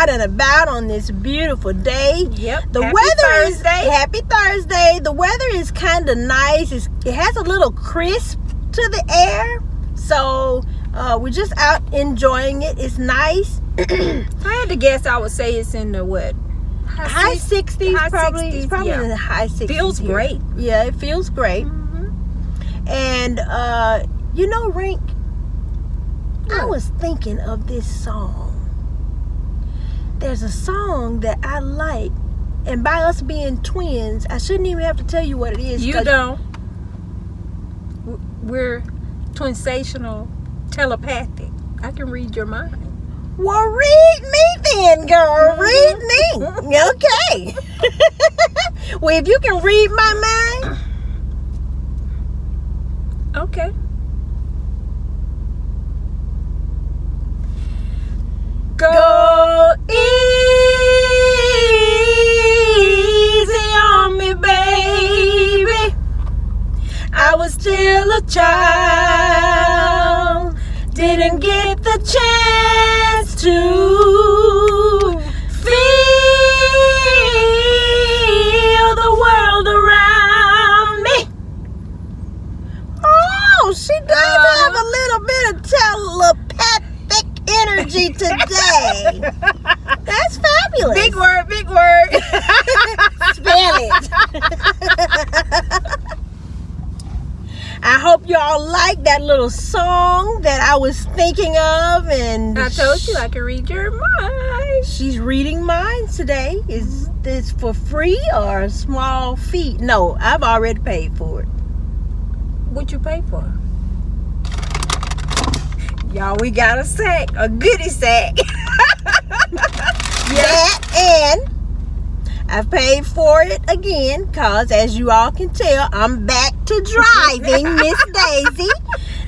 out and about on this beautiful day. Yep. The weather is happy Thursday. The weather is kind of nice. It has a little crisp to the air. So we're just out enjoying it. It's nice. I had to guess. I would say it's in the what? High 60s, probably. 60s, it's probably in the high 60s. Feels here. great. Yeah, it feels great. And you know, Rink, I was thinking of this song. There's a song that I like, and by us being twins, I shouldn't even have to tell you what it is. You don't. We're twinsational, telepathic. I can read your mind. Well, read me then, girl. Read me. Okay. Well, if you can read my mind. Okay. Go easy on me, baby. I was still a child. Didn't get the chance to feel the world around me. Oh, she does have a little bit of telepathic energy today. That's fabulous. Big word, big word. Spell it. I hope y'all like that little song that I was thinking of, and I told you I can read your mind. she's reading mine today. Is this for free or a small fee? No, I've already paid for it. What you pay for? Y'all, we got a sack, a goodie sack. That, and I've paid for it again, because as you all can tell, I'm back to driving, Miss Daisy.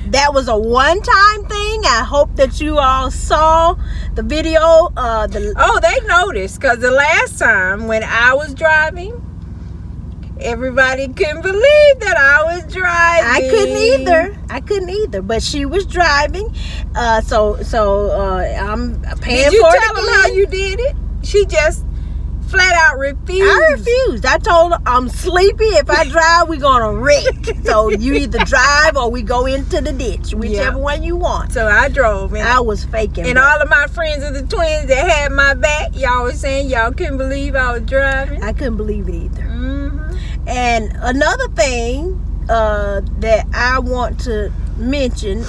That was a one-time thing. I hope that you all saw the video. Oh, they noticed, because the last time when I was driving, everybody couldn't believe that I was driving. I couldn't either. But she was driving, so I'm paying Did you for it tell them again. how you did it? She just flat out refused. I refused. I told her I'm sleepy. If I drive, we're gonna wreck. So you either drive or we go into the ditch, whichever one you want. So I drove, and I was faking. And all of my friends of the twins that had my back, y'all was saying y'all couldn't believe I was driving. I couldn't believe it either. And another thing that I want to mention,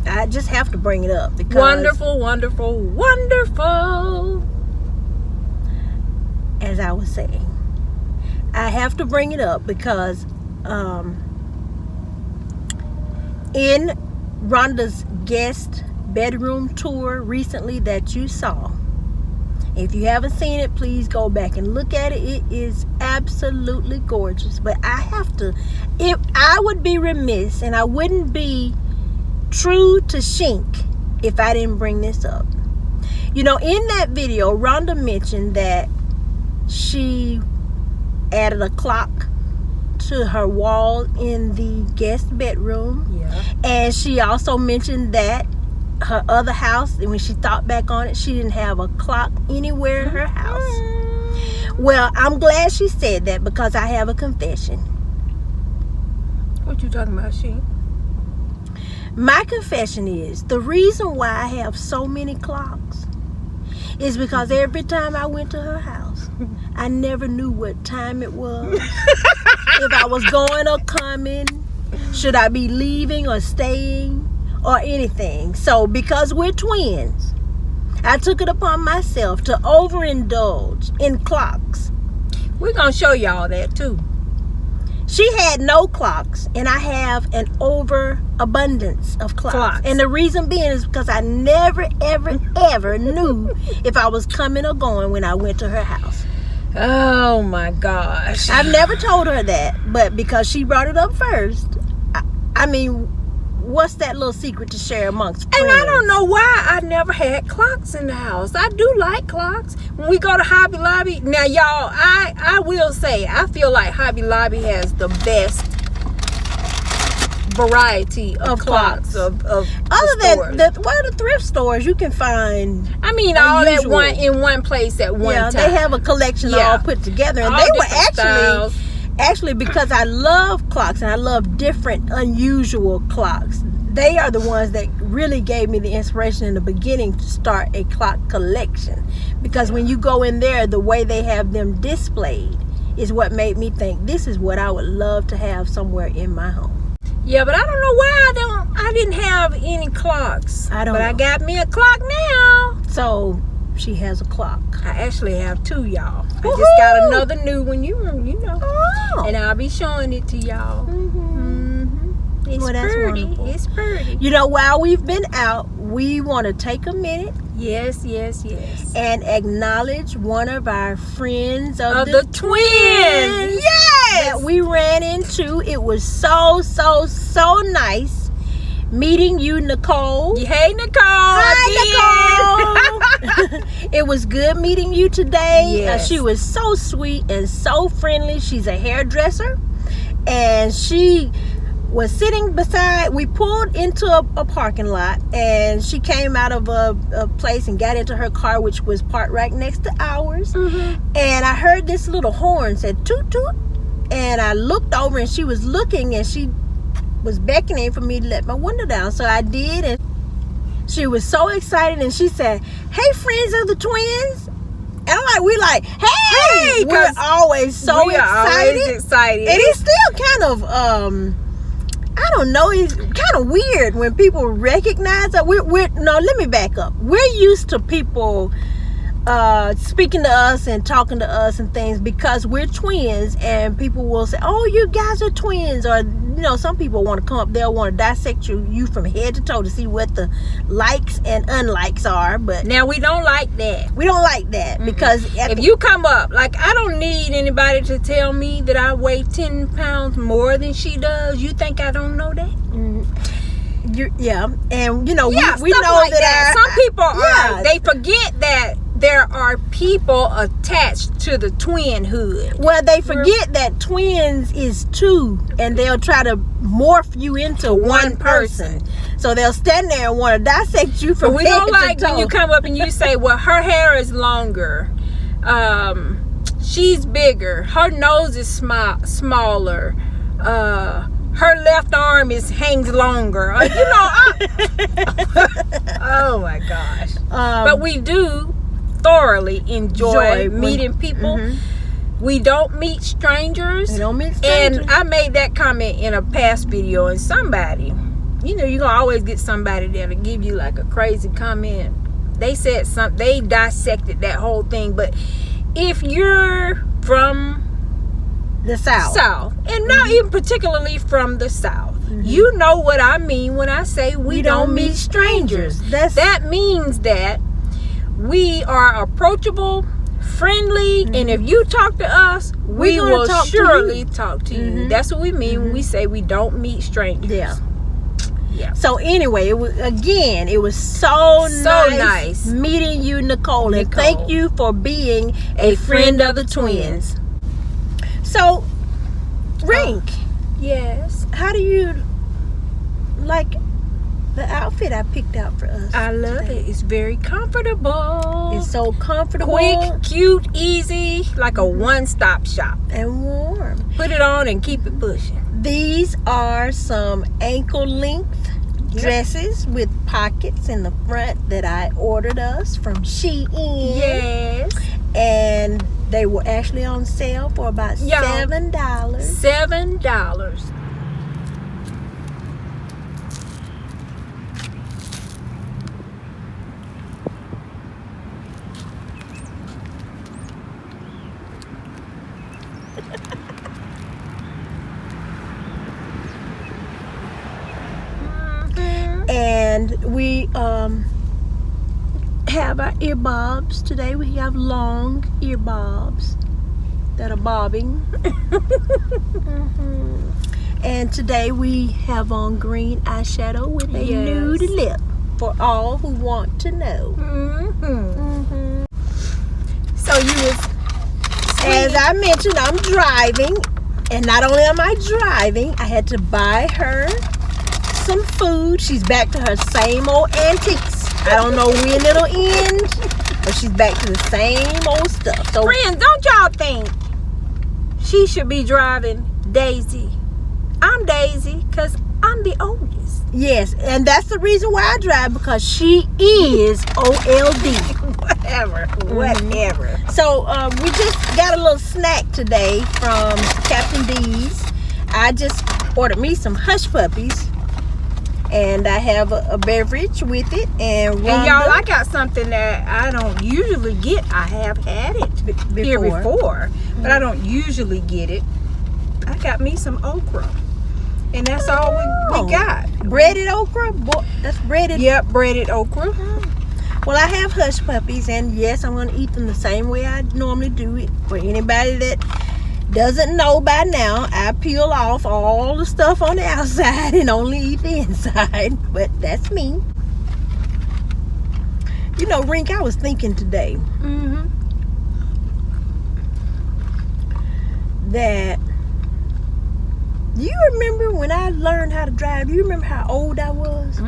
I just have to bring it up because Wonderful, wonderful, wonderful. as I was saying, I have to bring it up because in Rhonda's guest bedroom tour recently that you saw, if you haven't seen it, please go back and look at it. It is absolutely gorgeous. But I have to, I would be remiss and I wouldn't be true to Shink if I didn't bring this up. You know, in that video, Rhonda mentioned that she added a clock to her wall in the guest bedroom. Yeah. And she also mentioned that her other house, and when she thought back on it, she didn't have a clock anywhere in her house. Well, I'm glad she said that because I have a confession. What you talking about, she? My confession is the reason why I have so many clocks is because every time I went to her house, I never knew what time it was. If I was going or coming, should I be leaving or staying, or anything. So because we're twins, I took it upon myself to overindulge in clocks. We're gonna show y'all that too. She had no clocks, and I have an overabundance of clocks. And the reason being is because I never, ever, ever knew if I was coming or going when I went to her house. Oh my gosh. I've never told her that, but because she brought it up first, I mean, what's that little secret to share amongst friends? And I don't know why I never had clocks in the house. I do like clocks. When we go to Hobby Lobby, now y'all, I will say, I feel like Hobby Lobby has the best variety of clocks of Other stores. than the thrift stores, you can find. I mean, all that unusual. in one place at one time. They have a collection all put together, and all they were different styles. actually because I love clocks and I love different, unusual clocks. They are the ones that really gave me the inspiration in the beginning to start a clock collection, because when you go in there, the way they have them displayed is what made me think this is what I would love to have somewhere in my home. Yeah, but I don't know why I didn't have any clocks. I don't But know. I got me a clock now. So she has a clock. I actually have two, y'all. I Woohoo! just got another new one, you know. Oh. And I'll be showing it to y'all. It's Well, that's pretty. wonderful. It's pretty. You know, while we've been out, we want to take a minute Yes. and acknowledge one of our friends of the twins. Yes. that we ran into. It was so nice meeting you, Nicole. Hey, Nicole. Hi, Nicole. It was good meeting you today. Yes. She was so sweet and so friendly. She's a hairdresser, and she was sitting beside. We pulled into a parking lot, and she came out of a place and got into her car, which was parked right next to ours. And I heard this little horn said toot toot, and I looked over, and she was looking, and she was beckoning for me to let my window down. So I did, and she was so excited, and she said, "Hey, friends of the twins." And we like, hey, we're 'cause always so we are excited. always excited. And it's still kind of I don't know, it's kind of weird when people recognize that we're no, let me back up. We're used to people speaking to us and talking to us and things because we're twins, and people will say, "Oh, you guys are twins," or some people want to come up, they'll want to dissect you from head to toe to see what the likes and unlikes are. But now we don't like that. we don't like that because If you come up, like, I don't need anybody to tell me that I weigh 10 pounds more than she does. You think I don't know that? and we know Stuff like that. Some people they forget that there are people attached to the twin hood. Well, they forget that twins is two, and they'll try to morph you into one person. So they'll stand there and want to dissect you from But we head don't to like toe. when you come up and you say, well, her hair is longer. She's bigger. Her nose is smaller. Her left arm hangs longer. Oh my gosh. But we do thoroughly enjoy meeting people. We don't meet strangers. We don't meet strangers. And I made that comment in a past video, and somebody, you're gonna always get somebody that'll give you like a crazy comment. They said they dissected that whole thing. But if you're from the South, and not even particularly from the South, you know what I mean when I say we don't meet strangers. That means that we are approachable, friendly, and if you talk to us, we will surely talk to you. That's what we mean when we say we don't meet strangers. Yeah. So anyway, it was so nice meeting you, Nicole, and thank you for being a friend of the twins. So, Rink, yes, how do you like the outfit I picked out for us? I love it. It's very comfortable. It's so comfortable, quick, cute, easy, like a one-stop shop, and warm. Put it on and keep it pushing. These are some ankle-length dresses with pockets in the front that I ordered us from Shein. Yes. And they were actually on sale for about $7. $7. And we have our earbobs today. We have long earbobs that are bobbing. And today we have on green eyeshadow with a nude lip for all who want to know. So you was as I mentioned, I'm driving, and not only am I driving, I had to buy her some food. She's back to her same old antics. I don't know when it'll end, but she's back to the same old stuff. So, friends, don't y'all think she should be driving Daisy? I'm Daisy because I'm the oldest. yes, and that's the reason why I drive, because she is OLD. Whatever. So we just got a little snack today from Captain D's. I just ordered me some hush puppies, and I have a beverage with it. And y'all, I got something that I don't usually get. I have had it here before, but I don't usually get it. I got me some okra, and that's all we got. Breaded okra? That's breaded? Yep, breaded okra. Well, I have hush puppies, and yes, I'm going to eat them the same way I normally do it. For anybody that doesn't know by now, I peel off all the stuff on the outside and only eat the inside. But that's me. You know, Rink, I was thinking today that, do you remember when I learned how to drive? Do you remember how old I was?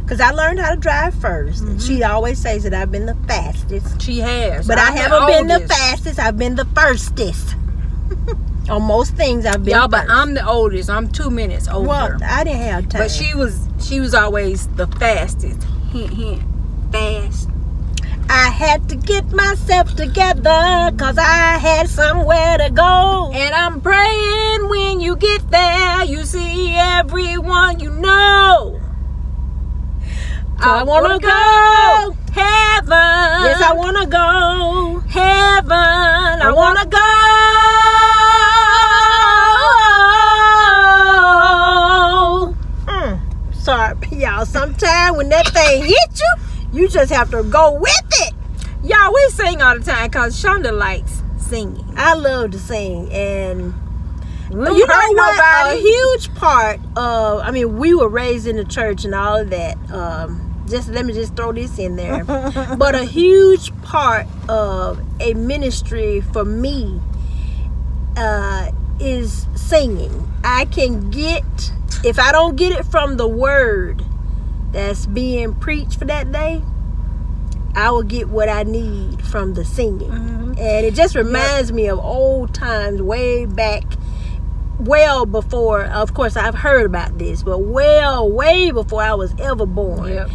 Because I learned how to drive first. She always says that I've been the fastest. She has. But I haven't been the fastest. I've been the firstest. On most things, I've been Y'all, but first. I'm the oldest. I'm 2 minutes older. Well, I didn't have time. But she was always the fastest. Hint, hint. Fast. I had to get myself together because I had somewhere to go. And I'm praying when you get there, you see everyone you know. I want to go heaven. Yes, I want to go heaven. I want to go. Sorry, y'all. Sometimes when that thing hits you, you just have to go with it. Y'all, we sing all the time because Shonda likes singing. I love to sing, and you know what? A huge part of, I mean, we were raised in the church and all of that. Let me just throw this in there. But a huge part of a ministry for me is singing. I can get, if I don't get it from the word that's being preached for that day, I will get what I need from the singing. And it just reminds me of old times way back, well before, of course I've heard about this, but way before I was ever born.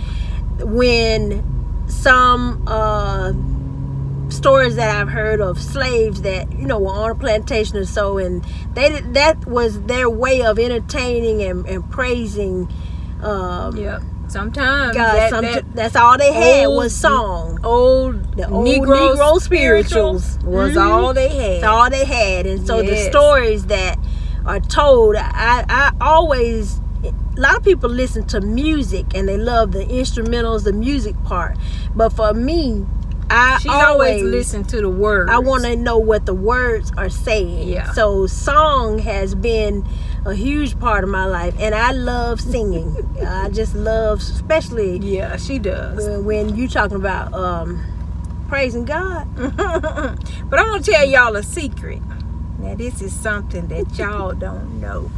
When some stories that I've heard of slaves that, you know, were on a plantation or so, and that was their way of entertaining and praising sometimes God. That's all they had was song. The old Negro spirituals was all they had. That's all they had. And so the stories that are told, I always, a lot of people listen to music and they love the instrumentals, the music part. But for me, I always listen to the words. I want to know what the words are saying. Yeah. So song has been a huge part of my life, and I love singing. I just love, especially she does. When you talking about praising God. But I'm gonna tell y'all a secret. Now this is something that y'all don't know.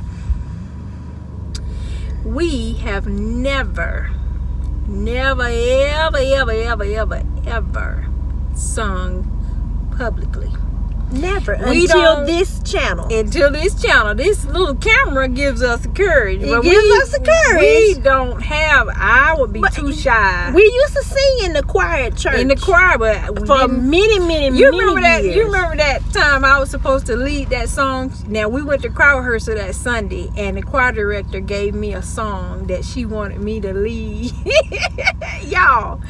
We have never ever sung publicly. Never. Until this channel. This little camera gives us the courage. It gives us the courage. We don't have, I would be too shy. We used to sing in the choir at church. In the choir, but for many years. You remember that time I was supposed to lead that song? Now, we went to choir rehearsal that Sunday, and the choir director gave me a song that she wanted me to lead. Y'all,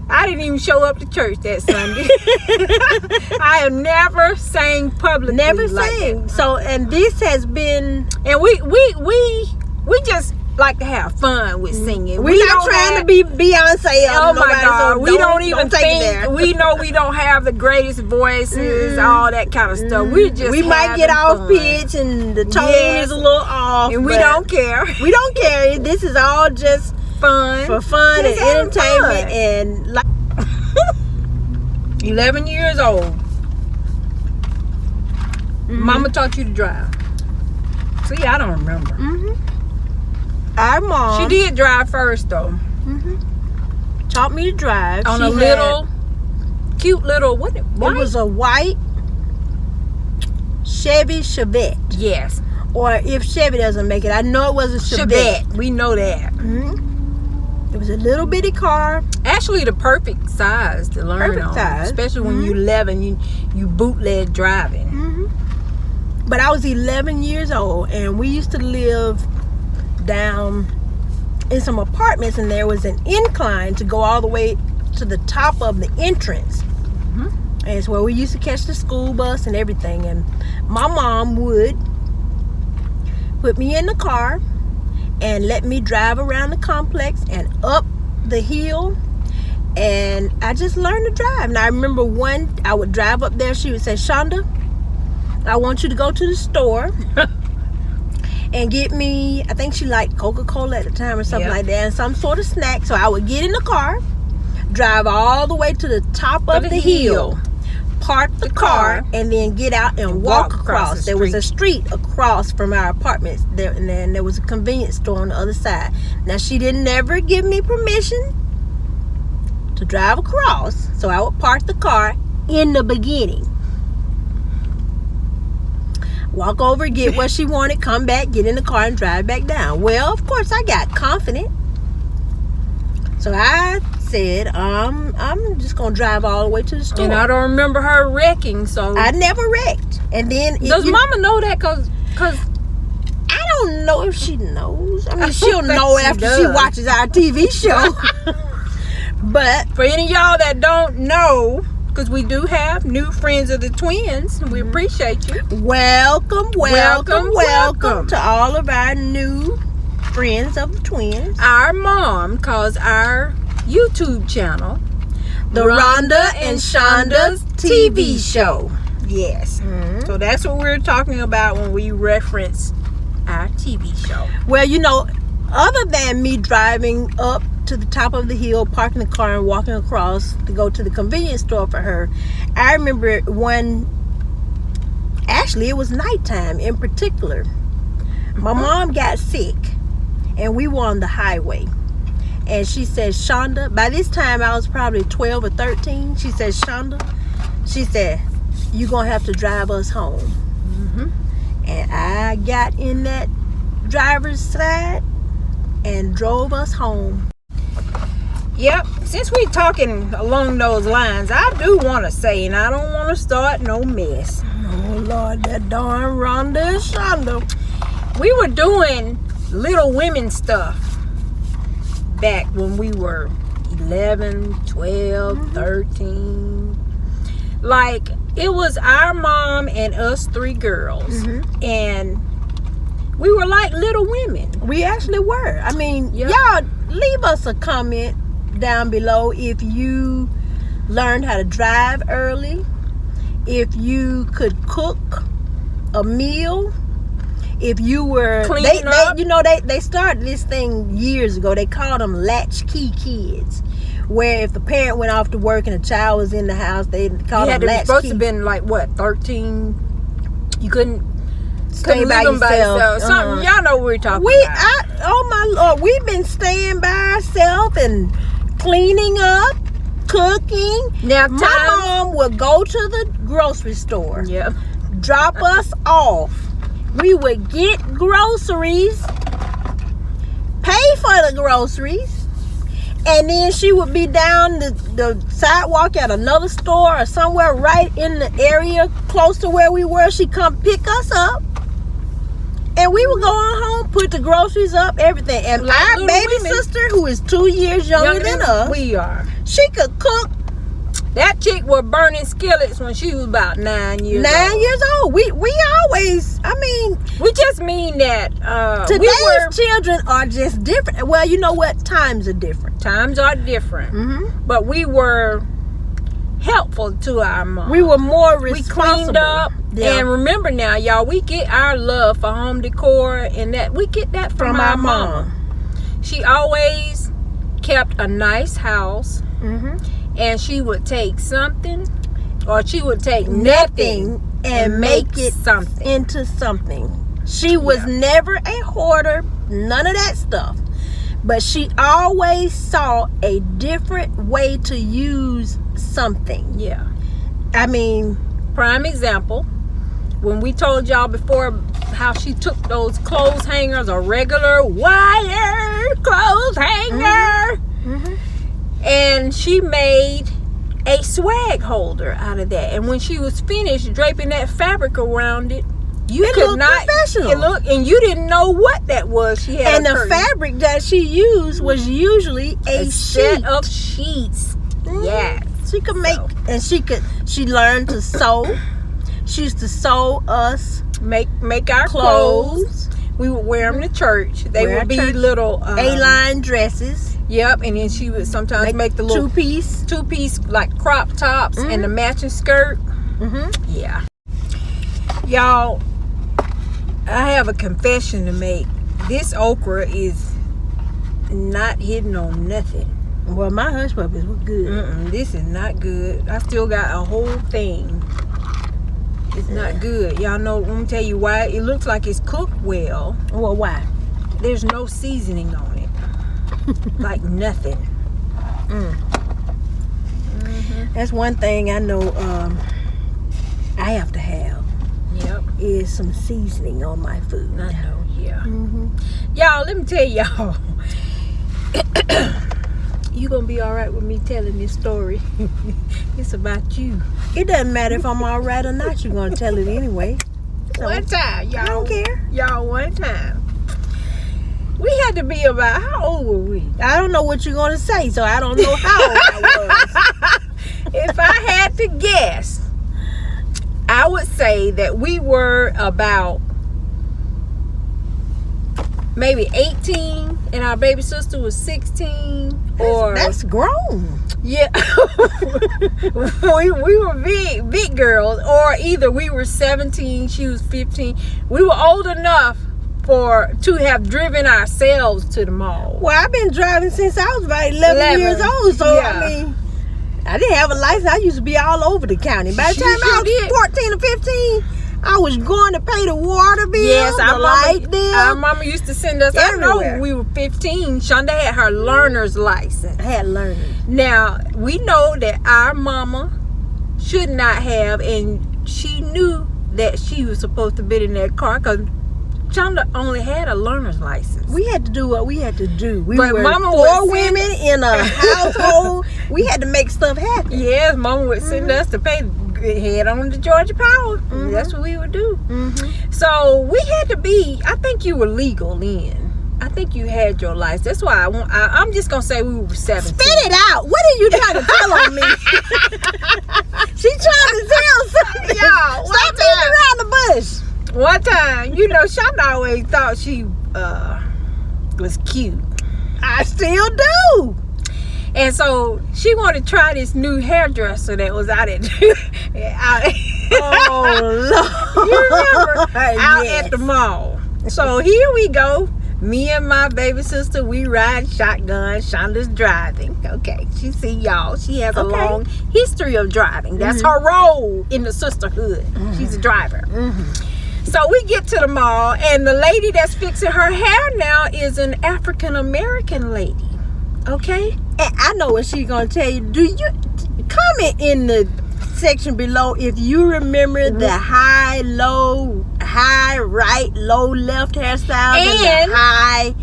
I didn't even show up to church that Sunday. I have never sang publicly. Never like sang. That. So, and this has been, and we just like to have fun with singing. We're not trying to be Beyonce. Oh my God, so we don't even think. We know we don't have the greatest voices, all that kind of stuff. We might get off fun. Pitch and the tone is a little off, and we don't care. We don't care. This is all just fun for fun and entertainment and like 11 years old. Mama taught you to drive. See, I don't remember. our mom. She did drive first, though. Taught me to drive. On She a little, cute little, what? It was a white Chevy Chevette. Yes. Or if Chevy doesn't make it, I know it was a Chevette. We know that. It was a little bitty car. Actually, the perfect size to learn on. Size. Especially when you're 11, you bootleg driving. But I was 11 years old, and we used to live down in some apartments, and there was an incline to go all the way to the top of the entrance. And it's where we used to catch the school bus and everything. And my mom would put me in the car and let me drive around the complex and up the hill. And I just learned to drive. And I remember I would drive up there. She would say, Shonda, I want you to go to the store and get me, I think she liked Coca-Cola at the time or something like that, and some sort of snack. So I would get in the car, drive all the way to the top of the hill, park the car, and then get out and walk across. There was a street across from our apartments there, and then there was a convenience store on the other side. Now, she didn't never give me permission to drive across, so I would park the car in the beginning. Walk over, get what she wanted, come back, get in the car, and drive back down. Well, of course, I got confident. So I said, I'm just going to drive all the way to the store. And I don't remember her wrecking, so... I never wrecked. And then... Does Mama know that? Cause I don't know if she knows. I mean, she'll know after she watches our TV show. But... For any of y'all that don't know... Because we do have new friends of the twins. We appreciate you. Welcome to all of our new friends of the twins. Our mom calls our YouTube channel the Rhonda and Shonda's TV show. Yes. So that's what we're talking about when we reference our TV show. Well, you know, other than me driving up to the top of the hill, parking the car and walking across to go to the convenience store for her, I remember actually it was nighttime in particular. My mom got sick and we were on the highway, and she said, Shonda, by this time I was probably 12 or 13, she said, Shonda, she said, you're gonna have to drive us home. And I got in that driver's side and drove us home. Yep, since we're talking along those lines, I do want to say, and I don't want to start no mess. Oh, Lord, that darn Rhonda and Shonda. We were doing Little Women stuff back when we were 11, 12, 13. Like, it was our mom and us three girls. And we were like Little Women. We actually were. I mean, y'all leave us a comment down below if you learned how to drive early, if you could cook a meal, if you were they started this thing years ago. They called them latchkey kids, where if the parent went off to work and the child was in the house, they called them latchkey. You supposed to have been like what, 13? You couldn't stay by yourself. Something, y'all know what we're talking about. Oh my Lord, we've been staying by ourselves and cleaning up, cooking. Now, my mom would go to the grocery store, drop us off. We would get groceries, pay for the groceries, and then she would be down the sidewalk at another store or somewhere right in the area close to where we were. She'd come pick us up, and we would go on home, put the groceries up, everything. And like our baby sister, who is 2 years younger than us, we are, she could cook. That chick was burning skillets when she was about 9 years old. 9 years old. We always, I mean, we just mean that today's children are just different. Well, you know what? Times are different. Times are different. But we were helpful to our mom. We were more responsible. We cleaned up. And remember now, y'all, we get our love for home decor and that we get that from our mom. She always kept a nice house. And she would take something, or she would take nothing and make it into something. She was never a hoarder, none of that stuff. But she always saw a different way to use something. Yeah. I mean, prime example, when we told y'all before how she took those clothes hangers, a regular wire clothes hanger, and she made a swag holder out of that. And when she was finished draping that fabric around it, it looked professional. And you didn't know what that was. She had and the fabric that she used was usually a set of sheets. Yes. She could make, and she learned to sew. She used to sew us, make our clothes. We would wear them to church. They would be little A-line dresses. Yep, and then she would sometimes make the little two-piece like crop tops and the matching skirt. Yeah. Y'all, I have a confession to make. This okra is not hitting on nothing. Well, my hush puppies were good. This is not good. I still got a whole thing. It's not good. Y'all know, let me tell you why. It looks like it's cooked well. Well, why? There's no seasoning on it. Like nothing. That's one thing I know I have to have. Yep. Is some seasoning on my food. I know, yeah. Y'all, let me tell y'all. You gonna be all right with me telling this story? It's about you. It doesn't matter if I'm all right or not. You're gonna tell it anyway. So, one time, y'all. I don't care. Y'all, one time. We had to be about, how old were we? I don't know what you're gonna say, so I don't know how old I was. If I had to guess, I would say that we were about maybe 18 and our baby sister was 16. That's grown. Yeah. we were big girls, or either we were 17, she was 15. We were old enough to have driven ourselves to the mall. Well, I've been driving since I was about 11 years old, so I mean, I didn't have a license. I used to be all over the county. By the time I was 14 or 15, I was going to pay the water bill, the light bill. Our mama used to send us everywhere. I know we were 15. Shonda had her learner's license. I had learners. Now, we know that our mama should not have, and she knew that she was supposed to be in that car because Shonda only had a learner's license. We had to do what we had to do. We but were Mama 4 women in a household. We had to make stuff happen. Yes, Mama would send us to pay, head on to Georgia Power. That's what we would do. So we had to be, I think you were legal then. I think you had your license. That's why I'm just going to say we were 17. Spit it out. What are you trying to tell on me? She trying to tell something. Y'all, stop beating around the bush. One time, you know, Shonda always thought she was cute. I still do. And so she wanted to try this new hairdresser that was out at Lord. You remember? Out at the mall. So here we go. Me and my baby sister, we ride shotgun. Shonda's driving. Okay, she see y'all. She has a long history of driving. That's her role in the sisterhood. She's a driver. So we get to the mall, and the lady that's fixing her hair now is an African American lady. Okay? And I know what she's gonna tell you. Do you comment in the section below if you remember the high, low, high, right, low, left hairstyle and the high,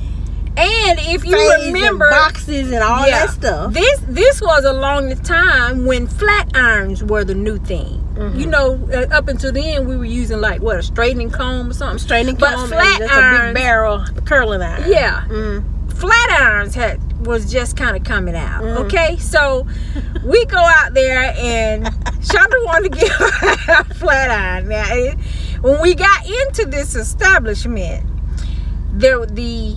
and if you remember boxes and all that stuff. This was along the time when flat irons were the new thing. You know, up until then we were using like what, a straightening comb or something. Straightening comb, but flat irons, a big barrel curling iron. Yeah. Flat irons was just kind of coming out. Okay, so we go out there and Shonda wanted to get a flat iron. Now, when we got into this establishment, the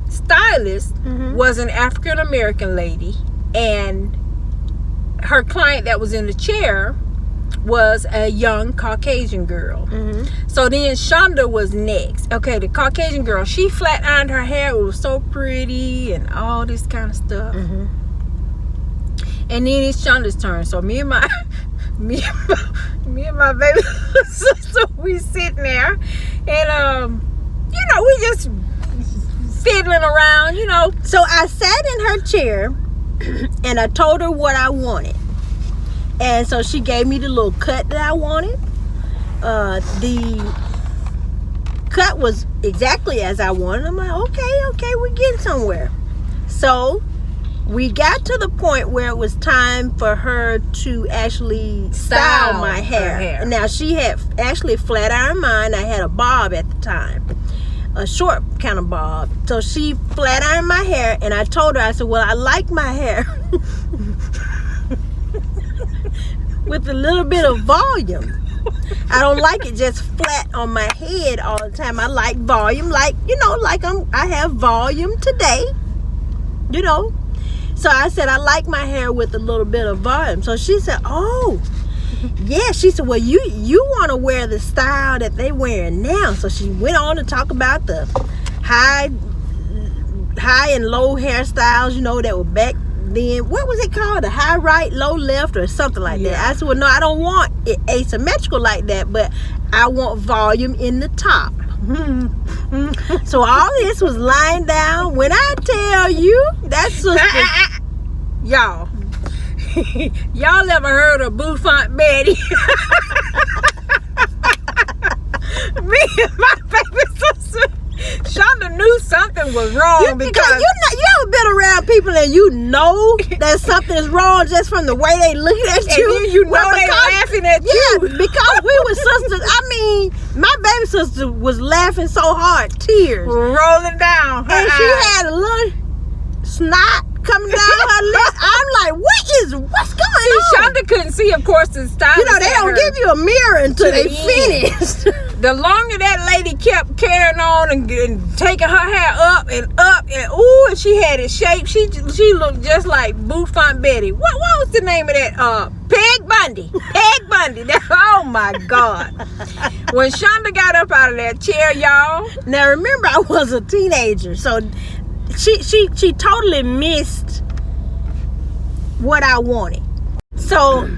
stylist was an African American lady, and her client that was in the chair was a young Caucasian girl. So then Shonda was next. Okay, the Caucasian girl, she flat ironed her hair. It was so pretty and all this kind of stuff. And then it's Shonda's turn. So me and my me and my baby sister, we sitting there, and we just fiddling around, So I sat in her chair and I told her what I wanted. And so she gave me the little cut that I wanted. The cut was exactly as I wanted. I'm like, okay, we're getting somewhere. So we got to the point where it was time for her to actually style my hair. Now, she had actually flat ironed mine. I had a bob at the time, a short kind of bob. So she flat ironed my hair, and I told her, I said, well, I like my hair with a little bit of volume. I don't like it just flat on my head all the time. I like volume, like I have volume today, So I said, I like my hair with a little bit of volume. So she said, oh, yeah. She said, well, you want to wear the style that they wearing now. So she went on to talk about the high and low hairstyles, that were back then. What was it called? The high right, low left, or something like that. I said, well, no, I don't want it asymmetrical like that, but I want volume in the top. So all this was lying down. When I tell you, that sister, y'all ever heard of Bouffant Betty? Me and my baby sister, Shonda knew something was wrong because you ever been around people and that something is wrong just from the way they look at you. And they laughing at you. Because we were sisters. I mean, my baby sister was laughing so hard, tears rolling down her and eyes. She had a little snot coming down her lip. I'm like, what's going on? Shonda couldn't see, of course, the stylist. They don't give you a mirror until they finished. The longer that lady kept carrying on and taking her hair up, and she had it shaped. She looked just like Bouffant Betty. What was the name of that? Peg Bundy. Peg Bundy. Oh my God. When Shonda got up out of that chair, y'all. Now remember, I was a teenager, so she totally missed what I wanted. So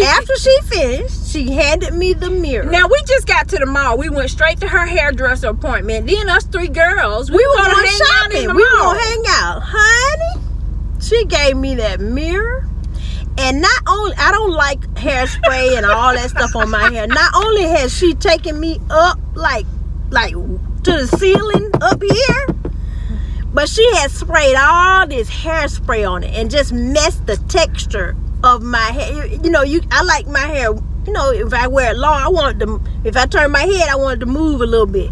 after she finished, she handed me the mirror. Now we just got to the mall. We went straight to her hairdresser appointment. Then us three girls, we were going shopping. We were going to hang out. Honey, she gave me that mirror. And not only, I don't like hairspray and all that stuff on my hair. Not only has she taken me up like to the ceiling up here, but she has sprayed all this hairspray on it and just messed the texture of my hair. I like my hair, if I wear it long, if I turn my head, I want it to move a little bit.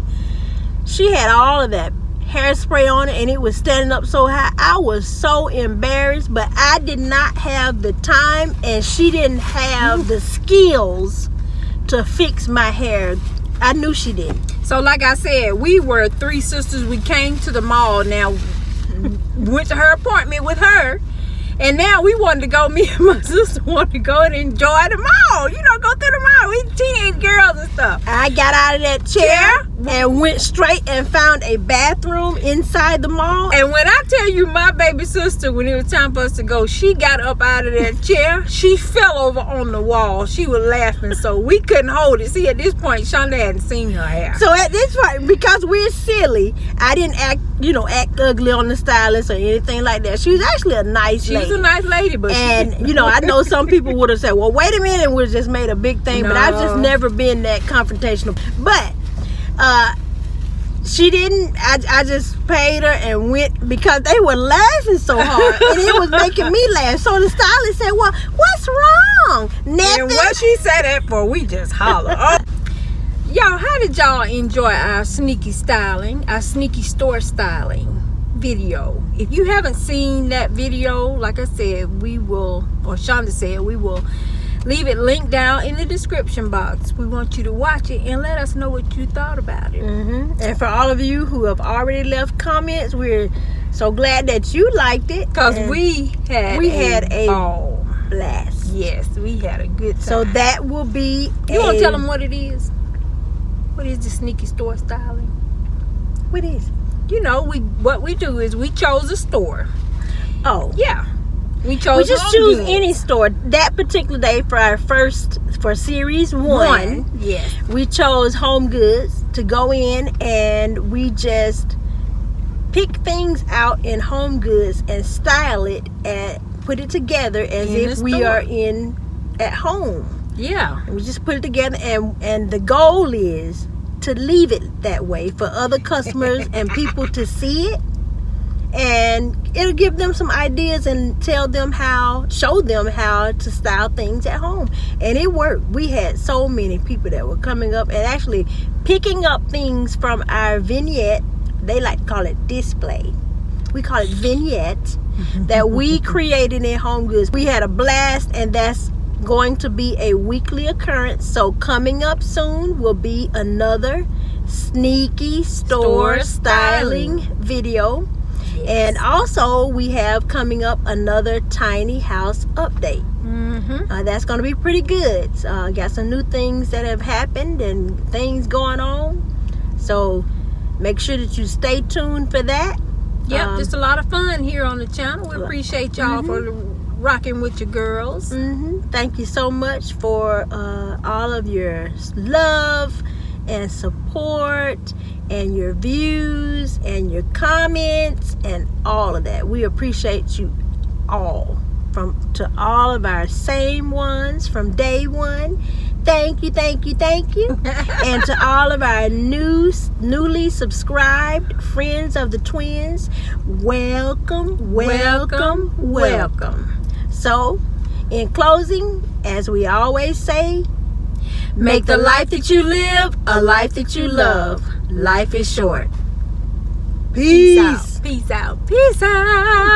She had all of that hairspray on it, and it was standing up so high. I was so embarrassed, but I did not have the time, and she didn't have the skills to fix my hair. I knew she didn't. So like I said, we were three sisters. We came to the mall. Now, went to her appointment with her. And now we wanted to go, me and my sister wanted to go and enjoy the mall. Go through the mall. We teenage girls and stuff. I got out of that chair and went straight and found a bathroom inside the mall. And when I tell you, my baby sister, when it was time for us to go, she got up out of that chair. She fell over on the wall. She was laughing, so we couldn't hold it. See, at this point, Shonda hadn't seen her hair. So at this point, because we're silly, I didn't act ugly on the stylist or anything like that. She was actually a nice lady. She was a nice lady, but I know some people would have said, well, wait a minute, and would have just made a big thing. No. But I've just never been that confrontational. But she didn't. I just paid her and went because they were laughing so hard and it was making me laugh. So the stylist said, well, what's wrong? Nothing. And what she said that for, we just holler. Y'all, how did y'all enjoy our sneaky styling, our sneaky store styling video? If you haven't seen that video, like I said, we will, or Shonda said, we will leave it linked down in the description box. We want you to watch it and let us know what you thought about it. Mm-hmm. And for all of you who have already left comments, we're so glad that you liked it. Because we had a blast. Yes, we had a good time. So that will be You want to tell them what it is? What is the sneaky store styling? What is? What we do is we chose a store. Oh. Yeah. We chose We just Home choose Goods. any store. That particular day for series one, Yes. we chose Home Goods to go in, and we just pick things out in Home Goods and style it and put it together as In if the we store. are at home. Yeah. And we just put it together, and the goal is to leave it that way for other customers and people to see it, and it'll give them some ideas and show them how to style things at home. And it worked. We had so many people that were coming up and actually picking up things from our vignette. They like to call it display. We call it vignette that we created in Home Goods. We had a blast, and that's going to be a weekly occurrence. So coming up soon will be another sneaky store styling video. Yes. And also we have coming up another tiny house update. That's going to be pretty good. Got some new things that have happened and things going on. So make sure that you stay tuned for that. Yep, just a lot of fun here on the channel. We appreciate y'all for rocking with your girls. Thank you so much for all of your love and support and your views and your comments and all of that. We appreciate you all, to all of our same ones from day one. Thank you. And to all of our newly subscribed friends of the twins, welcome. So, in closing, as we always say, make the life that you live a life that you love. Life is short. Peace. Peace out. Peace out.